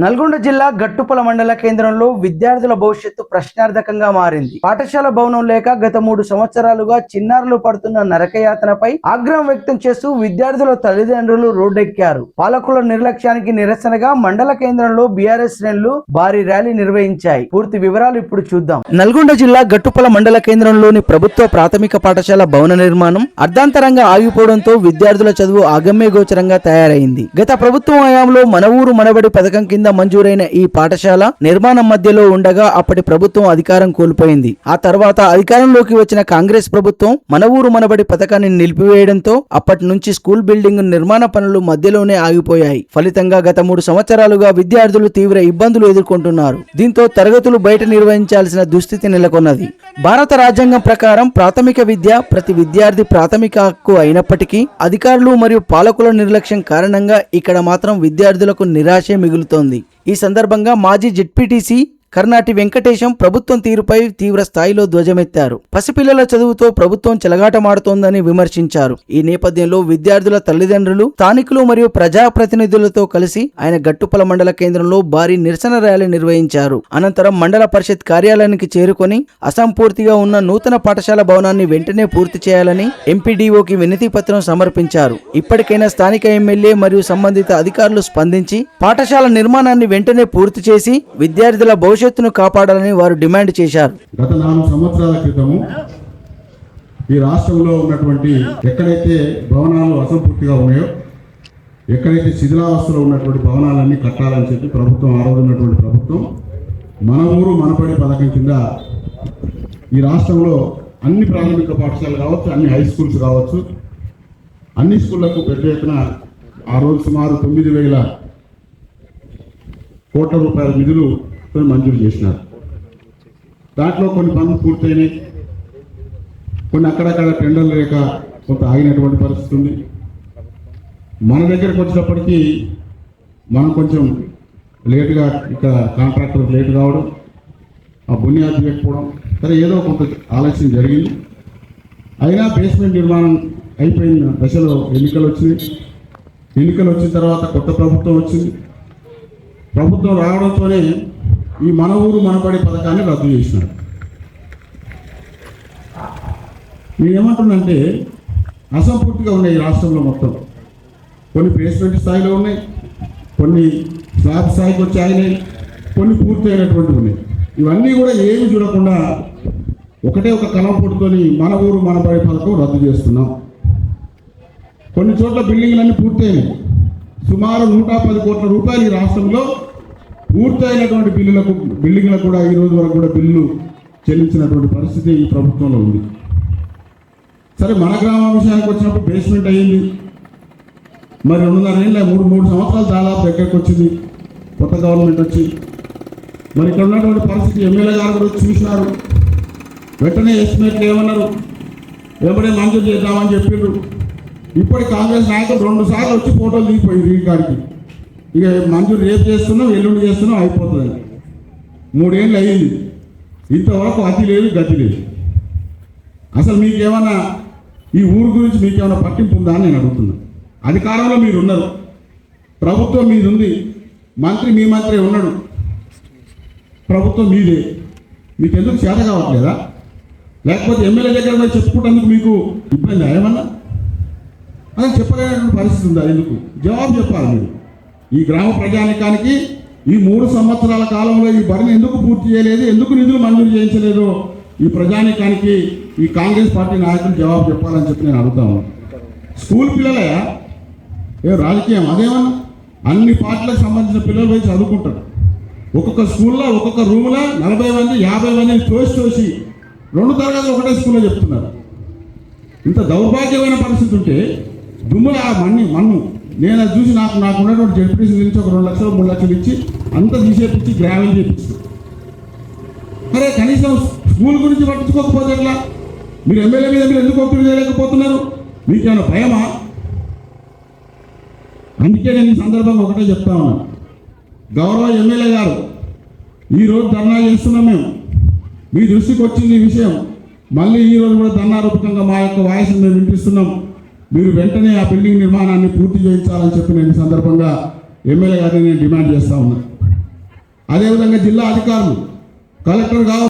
నల్గొండ జిల్లా గట్టుపల మండల కేంద్రంలో విద్యార్థుల భవిష్యత్తు ప్రశ్నార్థకంగా మారింది. పాఠశాల భవనం లేక గత 3 సంవత్సరాలుగా చిన్నారులు పడుతున్న నరకయాతనపై ఆగ్రహం వ్యక్తం చేస్తూ విద్యార్థుల తల్లిదండ్రులు రోడ్డెక్కారు. పాలకుల నిర్లక్ష్యానికి నిరసనగా మండల కేంద్రంలో బీఆర్ఎస్ శ్రేణులు భారీ ర్యాలీ నిర్వహించాయి. పూర్తి వివరాలు ఇప్పుడు చూద్దాం. నల్గొండ జిల్లా గట్టుపల మండల కేంద్రంలోని ప్రభుత్వ ప్రాథమిక పాఠశాల భవన నిర్మాణం అర్ధాంతరంగా ఆగిపోవడంతో విద్యార్థుల చదువు అగమ్య గోచరంగా తయారైంది. గత ప్రభుత్వం హయాంలో మన ఊరు మనబడి పథకం కింద మంజూరైన ఈ పాఠశాల నిర్మాణం మధ్యలో ఉండగా అప్పటి ప్రభుత్వం అధికారం కోల్పోయింది. ఆ తర్వాత అధికారంలోకి వచ్చిన కాంగ్రెస్ ప్రభుత్వం మన ఊరు మనబడి పథకాన్ని నిలిపివేయడంతో అప్పటి నుంచి స్కూల్ బిల్డింగ్ నిర్మాణ పనులు మధ్యలోనే ఆగిపోయాయి. ఫలితంగా గత 3 సంవత్సరాలుగా విద్యార్థులు తీవ్ర ఇబ్బందులు ఎదుర్కొంటున్నారు. దీంతో తరగతులు బయట నిర్వహించాల్సిన దుస్థితి నెలకొన్నది. భారత రాజ్యాంగం ప్రకారం ప్రాథమిక విద్య ప్రతి విద్యార్థి ప్రాథమిక హక్కు అయినప్పటికీ అధికారులు మరియు పాలకుల నిర్లక్ష్యం కారణంగా ఇక్కడ మాత్రం విద్యార్థులకు నిరాశే మిగులుతోంది. ఈ సందర్భంగా మాజీ జెడ్పీటీసీ కర్నాటి వెంకటేశం ప్రభుత్వం తీరుపై తీవ్ర స్థాయిలో ధ్వజమెత్తారు. పసిపిల్లల చదువుతో ప్రభుత్వం చెలగాటమాడుతోందని విమర్శించారు. ఈ నేపథ్యంలో విద్యార్థుల తల్లిదండ్రులు, స్థానికులు మరియు ప్రజాప్రతినిధులతో కలిసి ఆయన గట్టుపల మండల కేంద్రంలో భారీ నిరసన ర్యాలీ నిర్వహించారు. అనంతరం మండల పరిషత్ కార్యాలయానికి చేరుకొని అసంపూర్తిగా ఉన్న నూతన పాఠశాల భవనాన్ని వెంటనే పూర్తి చేయాలని ఎంపీడీఓకి వినతి పత్రం సమర్పించారు. ఇప్పటికైనా స్థానిక ఎమ్మెల్యే మరియు సంబంధిత అధికారులు స్పందించి పాఠశాల నిర్మాణాన్ని వెంటనే పూర్తి చేసి విద్యార్థుల భవిష్యత్తును కాపాడాలని వారు డిమాండ్ చేశారు. గత 4 సంవత్సరాల క్రితము ఈ రాష్ట్రంలో ఉన్నటువంటి ఎక్కడైతే భవనాలు అసంపూర్తిగా ఉన్నాయో, ఎక్కడైతే శిథిలావస్థలో ఉన్నటువంటి భవనాలన్నీ కట్టాలని చెప్పి ప్రభుత్వం ఆరోజున్నటువంటి ప్రభుత్వం మన ఊరు మనపడి పథకం కింద ఈ రాష్ట్రంలో అన్ని ప్రాథమిక పాఠశాలలు కావచ్చు, అన్ని హై స్కూల్స్ కావచ్చు, అన్ని స్కూళ్లకు పెద్ద ఎత్తున ఆ రోజు సుమారు 9,000 కోట్ల రూపాయల నిధులు మంజూరు చేసినారు. దాంట్లో కొన్ని పనులు పూర్తయినాయి, కొన్ని అక్కడక్కడ టెండర్లు లేక కొంత ఆగినటువంటి పరిస్థితి ఉంది. మన దగ్గరకు వచ్చేటప్పటికీ మనం కొంచెం లేటుగా ఇక్కడ కాంట్రాక్టర్ లేట్ కావడం, ఆ బునియాది లేకపోవడం, సరే ఏదో కొంత ఆలస్యం జరిగింది. అయినా బేస్మెంట్ నిర్మాణం అయిపోయిన దశలో ఎన్నికలు వచ్చినాయి. ఎన్నికలు వచ్చిన తర్వాత కొత్త ప్రభుత్వం వచ్చింది. ప్రభుత్వం రావడంతోనే ఈ మన ఊరు మనబడి పథకాన్ని రద్దు చేసినారు. నేనేమంటున్నంటే అసంపూర్తిగా ఉన్నాయి ఈ రాష్ట్రంలో మొత్తం. కొన్ని బేస్మెంట్ స్థాయిలో ఉన్నాయి, కొన్ని స్లాబ్ స్థాయికి వచ్చి అయినాయి, కొన్ని పూర్తి అయినటువంటివి ఉన్నాయి. ఇవన్నీ కూడా ఏమి చూడకుండా ఒకటే ఒక కలంపొట్టుతోని మన ఊరు మనబడి పథకం రద్దు చేస్తున్నాం. కొన్ని చోట్ల బిల్డింగ్లన్నీ పూర్తి అయినాయి. సుమారు 110 కోట్ల రూపాయలు ఈ రాష్ట్రంలో పూర్తయినటువంటి బిల్డింగ్లకు కూడా ఈ రోజు వరకు కూడా బిల్లు చెల్లించినటువంటి పరిస్థితి ఈ ప్రభుత్వంలో ఉంది. సరే, మన గ్రామం విషయానికి వచ్చినప్పుడు బేస్మెంట్ అయ్యింది. మరి 2.5 ఏళ్ళ 3 సంవత్సరాలు దాదాపు దగ్గరకు వచ్చింది కొత్త గవర్నమెంట్ వచ్చి. మరి ఇక్కడ ఉన్నటువంటి పరిస్థితి ఎమ్మెల్యే గారు కూడా చూసినారు. వెంటనే ఎస్టిమేట్లు ఏమన్నారు, వెంబడే మంజూరు చేద్దామని చెప్పిండ్రు. ఇప్పటి కాంగ్రెస్ నాయకులు 2 సార్లు వచ్చి ఫోటోలు దిగిపోయింది ఈ కాడికి. ఇక మంజూరు రేపు చేస్తున్నాం, ఎల్లుండి చేస్తున్నాం, అయిపోతుంది. 3 ఏళ్ళు అయ్యింది, ఇంతవరకు అతి లేదు గతి లేదు. అసలు మీకేమన్నా ఈ ఊరు గురించి మీకేమైనా పట్టింపు ఉందా అని నేను అడుగుతున్నాను. అధికారంలో మీరు ఉన్నారు, ప్రభుత్వం మీది ఉంది, మీ మంత్రి ఉన్నాడు, ప్రభుత్వం మీదే. మీకు ఎందుకు చేత కావట్లేదా? లేకపోతే ఎమ్మెల్యే దగ్గర మీద చెప్పుకుంటేందుకు మీకు ఇబ్బంది ఏమన్నా? అని చెప్పలేనటువంటి పరిస్థితి ఉందా? ఎందుకు జవాబు చెప్పాలి మీరు. ఈ గ్రామ ప్రజానికానికి ఈ 3 సంవత్సరాల కాలంలో ఈ బడిని ఎందుకు పూర్తి చేయలేదు, ఎందుకు నిధులు మంజూరు చేయించలేదో ఈ ప్రజానికానికి ఈ కాంగ్రెస్ పార్టీ నాయకులు జవాబు చెప్పాలని చెప్పి నేను అడుగుతాను. స్కూల్ పిల్లలయా రాజకీయం? అదేమన్నా అన్ని పార్టీలకు సంబంధించిన పిల్లలు పోయి చదువుకుంటారు. ఒక్కొక్క స్కూల్లో ఒక్కొక్క రూమ్లో 40 మంది 50 మందిని తోసి 2 తరగతులు ఒకటే స్కూల్లో చెప్తున్నారు. ఇంత దౌర్భాగ్యమైన పరిస్థితి ఉంటే దుమ్ముల మన్ను నేను అది చూసి నాకు ఉన్నటువంటి జడ్పీసీ నుంచి ఒక 2 లక్షలు 3 లక్షలు ఇచ్చి అంతా తీసేపించి గ్రావెల్ చేయించు. సరే, కనీసం స్కూల్ గురించి పట్టించుకోకపోతే ఎట్లా? మీరు ఎమ్మెల్యే మీద మీరు ఎందుకు ఒత్తిడి చేయలేకపోతున్నారు? మీకేమైనా భయమా? అందుకే నేను ఈ సందర్భంగా ఒకటే చెప్తా ఉన్నాను. గౌరవ ఎమ్మెల్యే గారు, ఈరోజు ధర్నా చేస్తున్నాం మేము, మీ దృష్టికి వచ్చింది ఈ విషయం. మళ్ళీ ఈరోజు కూడా ధర్నా రూపకంగా మా యొక్క వాయిస్ని మేము వినిపిస్తున్నాం. మీరు వెంటనే ఆ బిల్డింగ్ నిర్మాణాన్ని పూర్తి చేయించాలని చెప్పి నేను ఈ సందర్భంగా ఎమ్మెల్యే గారిని నేను డిమాండ్ చేస్తా ఉన్నాను. అదేవిధంగా జిల్లా అధికారులు, కలెక్టర్ కావచ్చు,